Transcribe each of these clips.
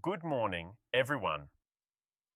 Good morning, everyone.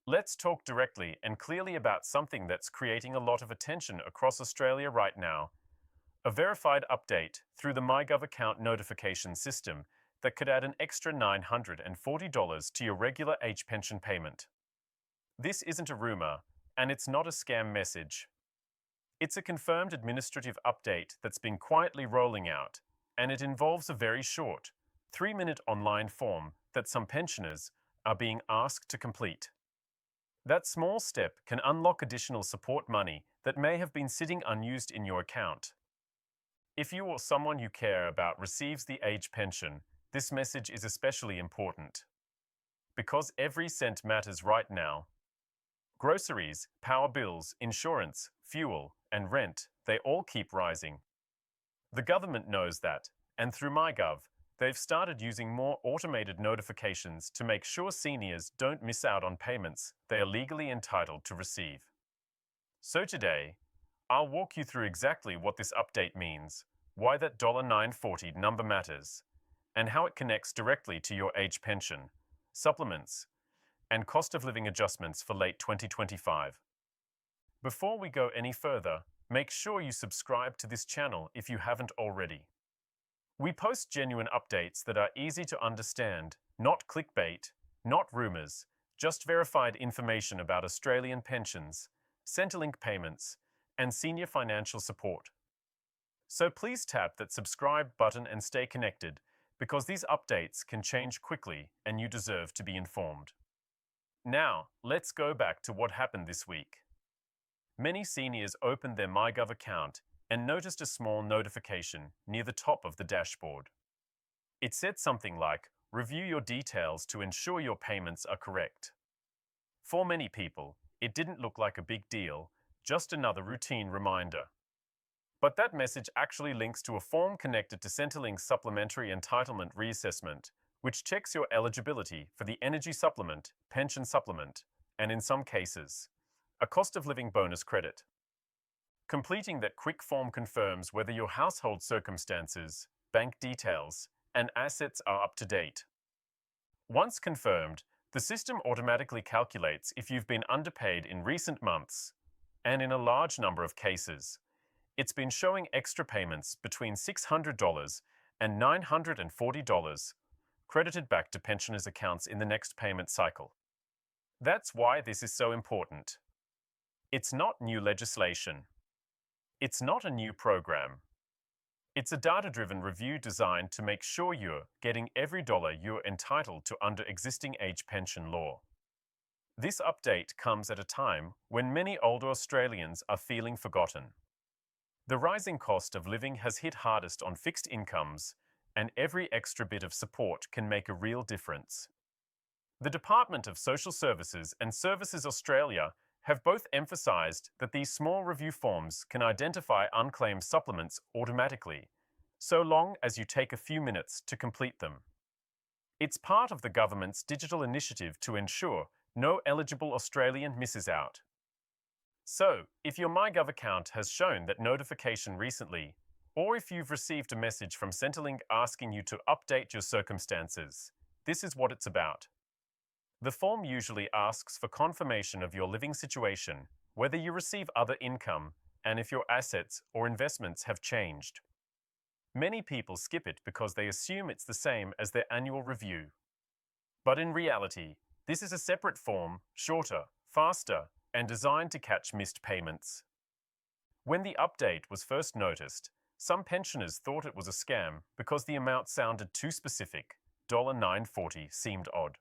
Let's talk directly and clearly about something that's creating a lot of attention across Australia right now. A verified update through the myGov account notification system that could add an extra $940 to your regular age pension payment. This isn't a rumor, and it's not a scam message. It's a confirmed administrative update that's been quietly rolling out, and it involves a very short, 3-minute online form that some pensioners are being asked to complete. That small step can unlock additional support money that may have been sitting unused in your account. If you or someone you care about receives the age pension, this message is especially important. Because every cent matters right now. Groceries, power bills, insurance, fuel, and rent, they all keep rising. The government knows that, and through myGov, they've started using more automated notifications to make sure seniors don't miss out on payments they are legally entitled to receive. So today, I'll walk you through exactly what this update means, why that $940 number matters, and how it connects directly to your age pension, supplements, and cost of living adjustments for late 2025. Before we go any further, make sure you subscribe to this channel if you haven't already. We post genuine updates that are easy to understand, not clickbait, not rumors, just verified information about Australian pensions, Centrelink payments, and senior financial support. So please tap that subscribe button and stay connected, because these updates can change quickly and you deserve to be informed. Now, let's go back to what happened this week. Many seniors opened their myGov account and noticed a small notification near the top of the dashboard. It said something like, "Review your details to ensure your payments are correct." For many people, it didn't look like a big deal, just another routine reminder. But that message actually links to a form connected to Centrelink's supplementary entitlement reassessment, which checks your eligibility for the energy supplement, pension supplement, and in some cases, a cost of living bonus credit. Completing that quick form confirms whether your household circumstances, bank details, and assets are up to date. Once confirmed, the system automatically calculates if you've been underpaid in recent months, and in a large number of cases, it's been showing extra payments between $600 and $940 credited back to pensioners' accounts in the next payment cycle. That's why this is so important. It's not new legislation. It's not a new program. It's a data-driven review designed to make sure you're getting every dollar you're entitled to under existing age pension law. This update comes at a time when many older Australians are feeling forgotten. The rising cost of living has hit hardest on fixed incomes, and every extra bit of support can make a real difference. The Department of Social Services and Services Australia have both emphasised that these small review forms can identify unclaimed supplements automatically, so long as you take a few minutes to complete them. It's part of the government's digital initiative to ensure no eligible Australian misses out. So, if your myGov account has shown that notification recently, or if you've received a message from Centrelink asking you to update your circumstances, this is what it's about. The form usually asks for confirmation of your living situation, whether you receive other income, and if your assets or investments have changed. Many people skip it because they assume it's the same as their annual review. But in reality, this is a separate form, shorter, faster, and designed to catch missed payments. When the update was first noticed, some pensioners thought it was a scam because the amount sounded too specific. $940 seemed odd.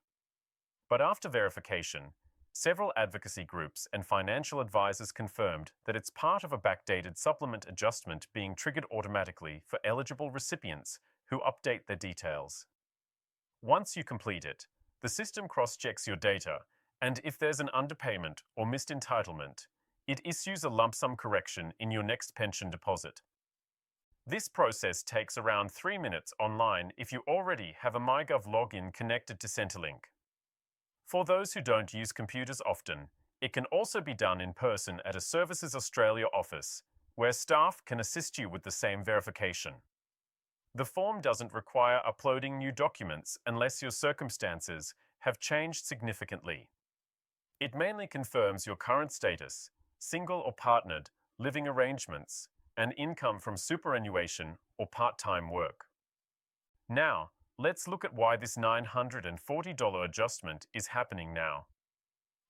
But after verification, several advocacy groups and financial advisors confirmed that it's part of a backdated supplement adjustment being triggered automatically for eligible recipients who update their details. Once you complete it, the system cross-checks your data, and if there's an underpayment or missed entitlement, it issues a lump sum correction in your next pension deposit. This process takes around 3 minutes online if you already have a myGov login connected to Centrelink. For those who don't use computers often, it can also be done in person at a Services Australia office, where staff can assist you with the same verification. The form doesn't require uploading new documents unless your circumstances have changed significantly. It mainly confirms your current status, single or partnered, living arrangements, and income from superannuation or part-time work. Now, let's look at why this $940 adjustment is happening now.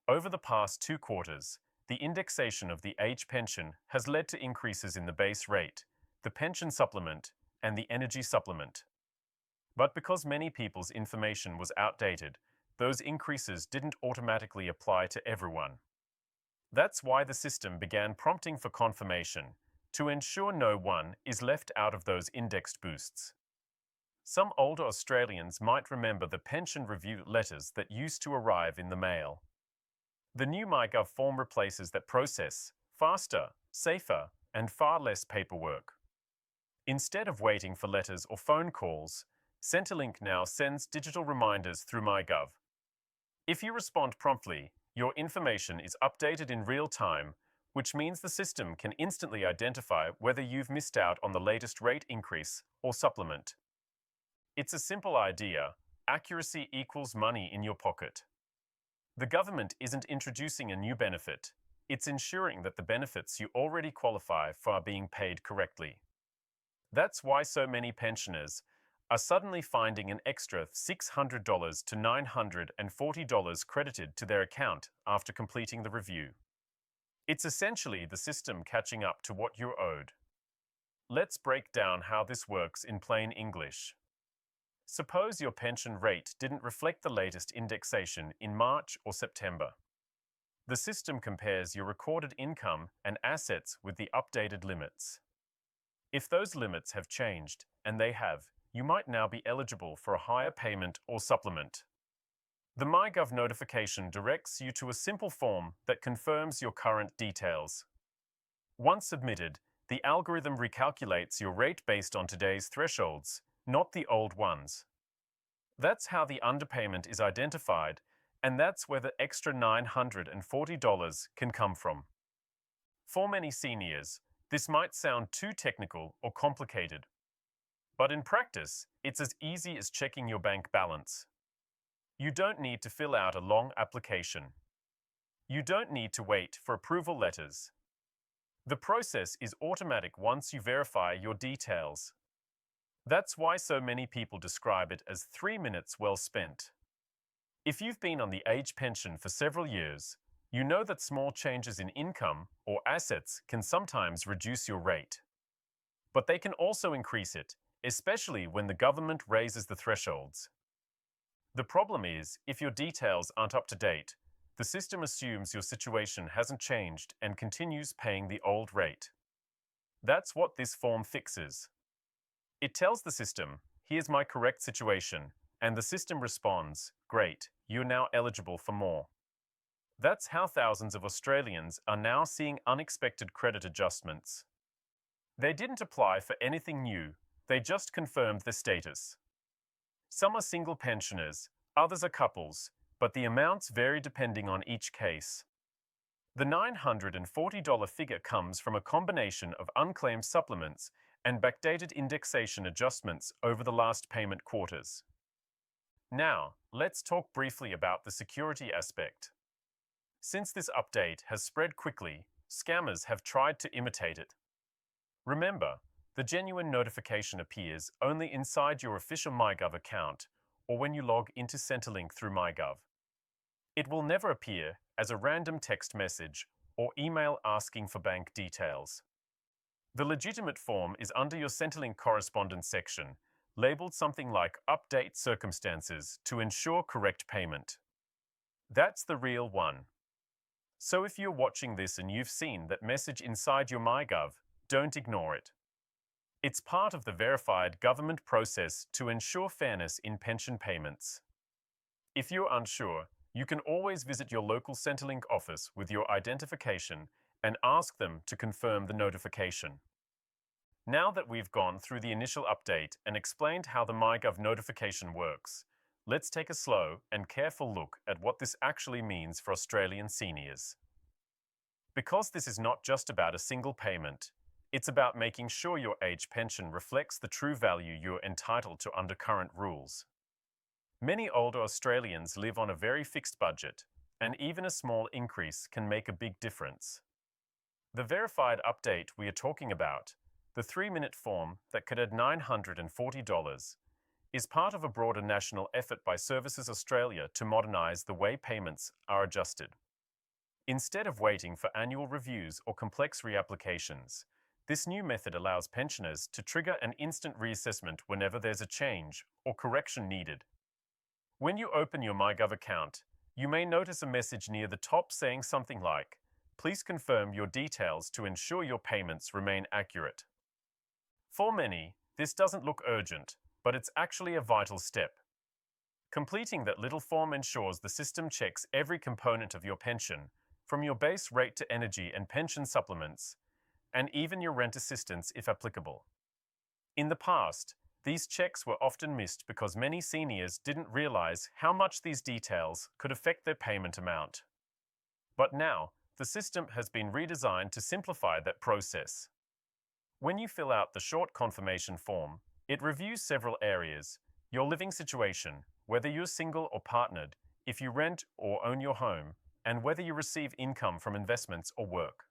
Over the past 2 quarters, the indexation of the age pension has led to increases in the base rate, the pension supplement, and the energy supplement. But because many people's information was outdated, those increases didn't automatically apply to everyone. That's why the system began prompting for confirmation, to ensure no one is left out of those indexed boosts. Some older Australians might remember the pension review letters that used to arrive in the mail. The new myGov form replaces that process, faster, safer, and far less paperwork. Instead of waiting for letters or phone calls, Centrelink now sends digital reminders through myGov. If you respond promptly, your information is updated in real time, which means the system can instantly identify whether you've missed out on the latest rate increase or supplement. It's a simple idea: accuracy equals money in your pocket. The government isn't introducing a new benefit, it's ensuring that the benefits you already qualify for are being paid correctly. That's why so many pensioners are suddenly finding an extra $600 to $940 credited to their account after completing the review. It's essentially the system catching up to what you're owed. Let's break down how this works in plain English. Suppose your pension rate didn't reflect the latest indexation in March or September. The system compares your recorded income and assets with the updated limits. If those limits have changed, and they have, you might now be eligible for a higher payment or supplement. The myGov notification directs you to a simple form that confirms your current details. Once submitted, the algorithm recalculates your rate based on today's thresholds, not the old ones. That's how the underpayment is identified, and that's where the extra $940 can come from. For many seniors, this might sound too technical or complicated, but in practice, it's as easy as checking your bank balance. You don't need to fill out a long application. You don't need to wait for approval letters. The process is automatic once you verify your details. That's why so many people describe it as 3 minutes well spent. If you've been on the age pension for several years, you know that small changes in income or assets can sometimes reduce your rate. But they can also increase it, especially when the government raises the thresholds. The problem is, if your details aren't up to date, the system assumes your situation hasn't changed and continues paying the old rate. That's what this form fixes. It tells the system, "Here's my correct situation," and the system responds, "Great, you're now eligible for more." That's how thousands of Australians are now seeing unexpected credit adjustments. They didn't apply for anything new, they just confirmed their status. Some are single pensioners, others are couples, but the amounts vary depending on each case. The $940 figure comes from a combination of unclaimed supplements and backdated indexation adjustments over the last payment quarters. Now, let's talk briefly about the security aspect. Since this update has spread quickly, scammers have tried to imitate it. Remember, the genuine notification appears only inside your official myGov account or when you log into Centrelink through myGov. It will never appear as a random text message or email asking for bank details. The legitimate form is under your Centrelink correspondence section, labeled something like Update Circumstances to ensure correct payment. That's the real one. So if you're watching this and you've seen that message inside your myGov, don't ignore it. It's part of the verified government process to ensure fairness in pension payments. If you're unsure, you can always visit your local Centrelink office with your identification and ask them to confirm the notification. Now that we've gone through the initial update and explained how the myGov notification works, let's take a slow and careful look at what this actually means for Australian seniors. Because this is not just about a single payment, it's about making sure your age pension reflects the true value you're entitled to under current rules. Many older Australians live on a very fixed budget, and even a small increase can make a big difference. The verified update we are talking about, the 3-minute form that could add $940, is part of a broader national effort by Services Australia to modernise the way payments are adjusted. Instead of waiting for annual reviews or complex reapplications, this new method allows pensioners to trigger an instant reassessment whenever there's a change or correction needed. When you open your myGov account, you may notice a message near the top saying something like, "Please confirm your details to ensure your payments remain accurate." For many, this doesn't look urgent, but it's actually a vital step. Completing that little form ensures the system checks every component of your pension, from your base rate to energy and pension supplements, and even your rent assistance if applicable. In the past, these checks were often missed because many seniors didn't realize how much these details could affect their payment amount. But now, the system has been redesigned to simplify that process. When you fill out the short confirmation form, it reviews several areas: your living situation, whether you're single or partnered, if you rent or own your home, and whether you receive income from investments or work.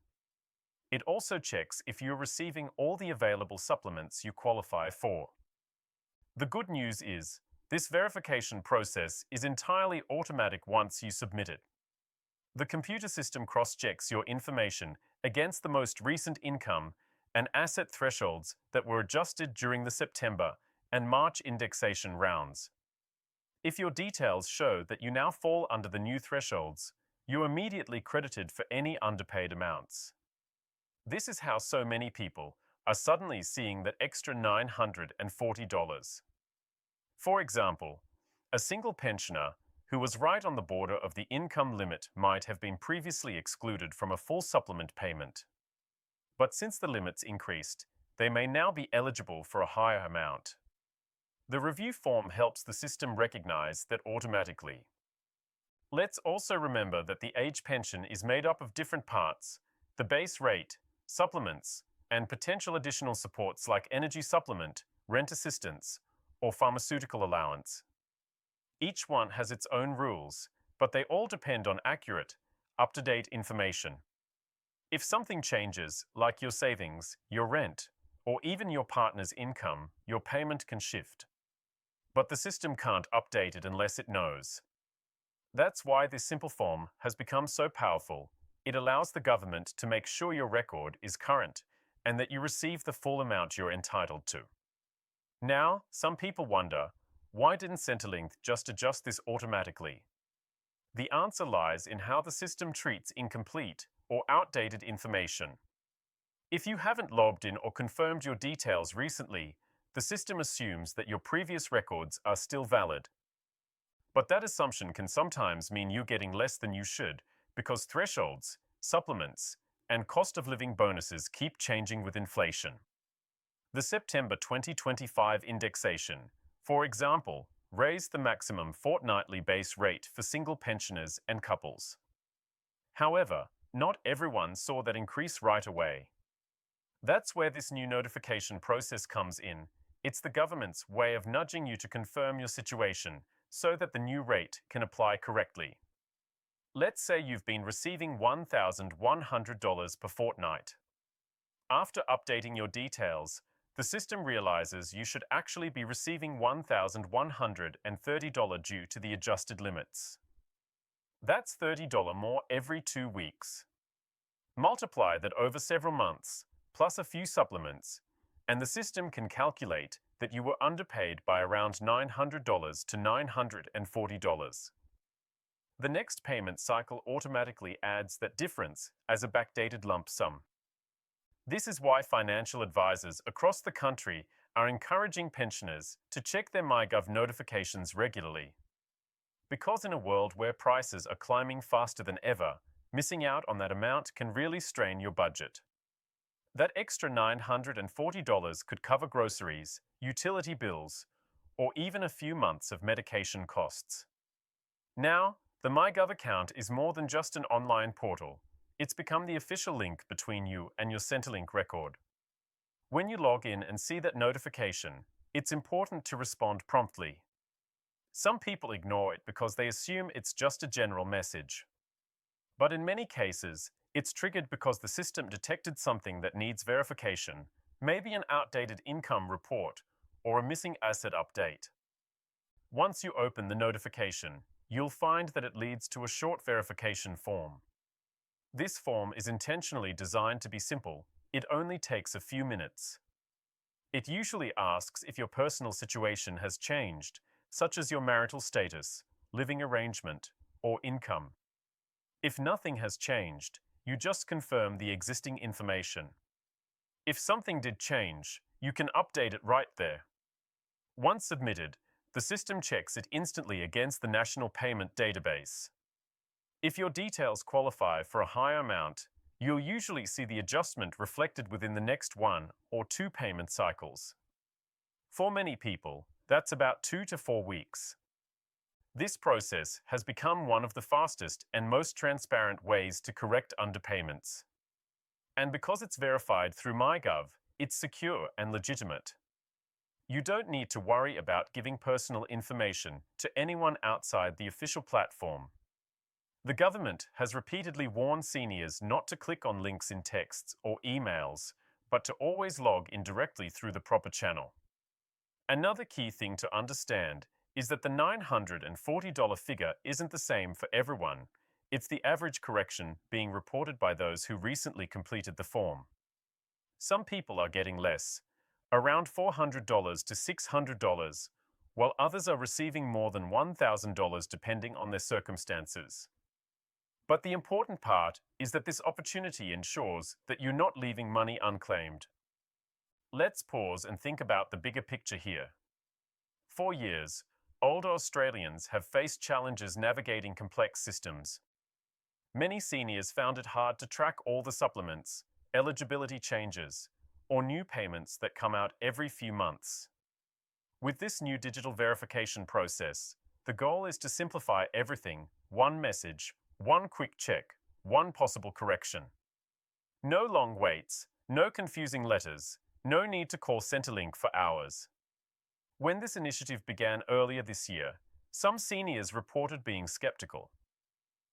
It also checks if you're receiving all the available supplements you qualify for. The good news is, this verification process is entirely automatic once you submit it. The computer system cross-checks your information against the most recent income and asset thresholds that were adjusted during the September and March indexation rounds. If your details show that you now fall under the new thresholds, you're immediately credited for any underpaid amounts. This is how so many people are suddenly seeing that extra $940. For example, a single pensioner who was right on the border of the income limit might have been previously excluded from a full supplement payment. But since the limits increased, they may now be eligible for a higher amount. The review form helps the system recognize that automatically. Let's also remember that the age pension is made up of different parts: the base rate, supplements, and potential additional supports like energy supplement, rent assistance, or pharmaceutical allowance. Each one has its own rules, but they all depend on accurate, up-to-date information. If something changes, like your savings, your rent, or even your partner's income, your payment can shift. But the system can't update it unless it knows. That's why this simple form has become so powerful. It allows the government to make sure your record is current and that you receive the full amount you're entitled to. Now, some people wonder, why didn't Centrelink just adjust this automatically? The answer lies in how the system treats incomplete or outdated information. If you haven't logged in or confirmed your details recently, the system assumes that your previous records are still valid. But that assumption can sometimes mean you're getting less than you should because thresholds, supplements, and cost of living bonuses keep changing with inflation. The September 2025 indexation, for example, raised the maximum fortnightly base rate for single pensioners and couples. However, not everyone saw that increase right away. That's where this new notification process comes in. It's the government's way of nudging you to confirm your situation so that the new rate can apply correctly. Let's say you've been receiving $1,100 per fortnight. After updating your details, the system realizes you should actually be receiving $1,130 due to the adjusted limits. That's $30 more every 2 weeks. Multiply that over several months, plus a few supplements, and the system can calculate that you were underpaid by around $900 to $940. The next payment cycle automatically adds that difference as a backdated lump sum. This is why financial advisors across the country are encouraging pensioners to check their myGov notifications regularly. Because in a world where prices are climbing faster than ever, missing out on that amount can really strain your budget. That extra $940 could cover groceries, utility bills, or even a few months of medication costs. Now, the myGov account is more than just an online portal. It's become the official link between you and your Centrelink record. When you log in and see that notification, it's important to respond promptly. Some people ignore it because they assume it's just a general message. But in many cases, it's triggered because the system detected something that needs verification, maybe an outdated income report or a missing asset update. Once you open the notification, you'll find that it leads to a short verification form. This form is intentionally designed to be simple. It only takes a few minutes. It usually asks if your personal situation has changed, such as your marital status, living arrangement, or income. If nothing has changed, you just confirm the existing information. If something did change, you can update it right there. Once submitted, the system checks it instantly against the National Payment Database. If your details qualify for a higher amount, you'll usually see the adjustment reflected within the next 1 or 2 payment cycles. For many people, that's about 2 to 4 weeks. This process has become one of the fastest and most transparent ways to correct underpayments. And because it's verified through myGov, it's secure and legitimate. You don't need to worry about giving personal information to anyone outside the official platform. The government has repeatedly warned seniors not to click on links in texts or emails, but to always log in directly through the proper channel. Another key thing to understand is that the $940 figure isn't the same for everyone. It's the average correction being reported by those who recently completed the form. Some people are getting less, around $400 to $600, while others are receiving more than $1,000 depending on their circumstances. But the important part is that this opportunity ensures that you're not leaving money unclaimed. Let's pause and think about the bigger picture here. For years, older Australians have faced challenges navigating complex systems. Many seniors found it hard to track all the supplements, eligibility changes, or new payments that come out every few months. With this new digital verification process, the goal is to simplify everything: one message, one quick check, one possible correction. No long waits, no confusing letters, no need to call Centrelink for hours. When this initiative began earlier this year, some seniors reported being skeptical.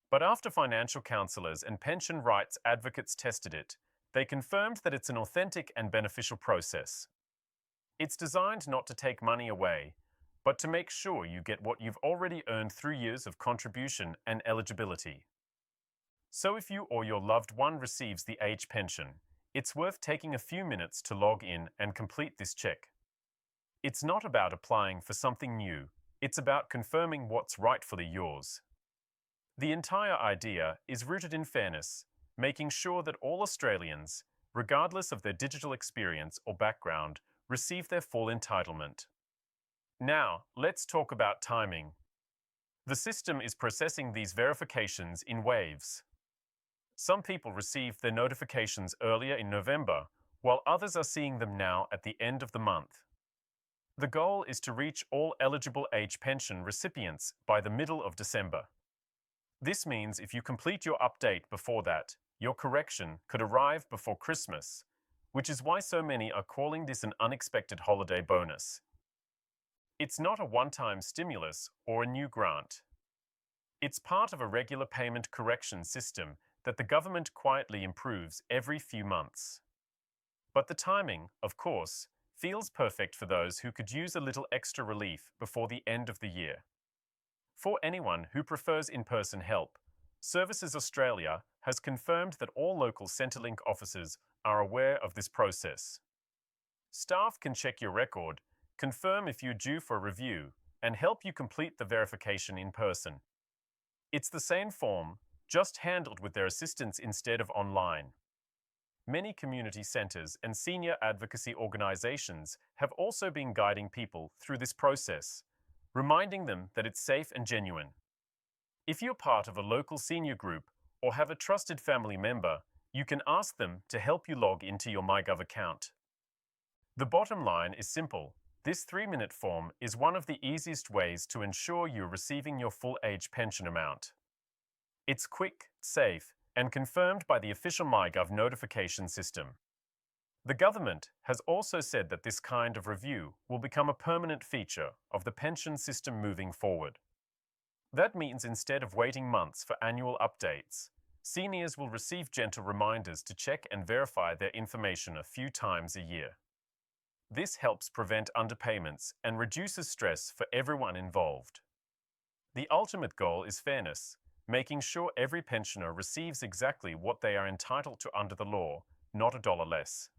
But after financial counselors and pension rights advocates tested it, they confirmed that it's an authentic and beneficial process. It's designed not to take money away, but to make sure you get what you've already earned through years of contribution and eligibility. So if you or your loved one receives the age pension, it's worth taking a few minutes to log in and complete this check. It's not about applying for something new, it's about confirming what's rightfully yours. The entire idea is rooted in fairness, making sure that all Australians, regardless of their digital experience or background, receive their full entitlement. Now, let's talk about timing. The system is processing these verifications in waves. Some people received their notifications earlier in November, while others are seeing them now at the end of the month. The goal is to reach all eligible age pension recipients by the middle of December. This means if you complete your update before that, your correction could arrive before Christmas, which is why so many are calling this an unexpected holiday bonus. It's not a one-time stimulus or a new grant. It's part of a regular payment correction system that the government quietly improves every few months. But the timing, of course, feels perfect for those who could use a little extra relief before the end of the year. For anyone who prefers in-person help, Services Australia has confirmed that all local Centrelink offices are aware of this process. Staff can check your record, confirm if you're due for a review, and help you complete the verification in person. It's the same form, just handled with their assistants instead of online. Many community centres and senior advocacy organisations have also been guiding people through this process, reminding them that it's safe and genuine. If you're part of a local senior group or have a trusted family member, you can ask them to help you log into your myGov account. The bottom line is simple. This 3-minute form is one of the easiest ways to ensure you're receiving your full age pension amount. It's quick, safe, and confirmed by the official myGov notification system. The government has also said that this kind of review will become a permanent feature of the pension system moving forward. That means instead of waiting months for annual updates, seniors will receive gentle reminders to check and verify their information a few times a year. This helps prevent underpayments and reduces stress for everyone involved. The ultimate goal is fairness, making sure every pensioner receives exactly what they are entitled to under the law, not a dollar less.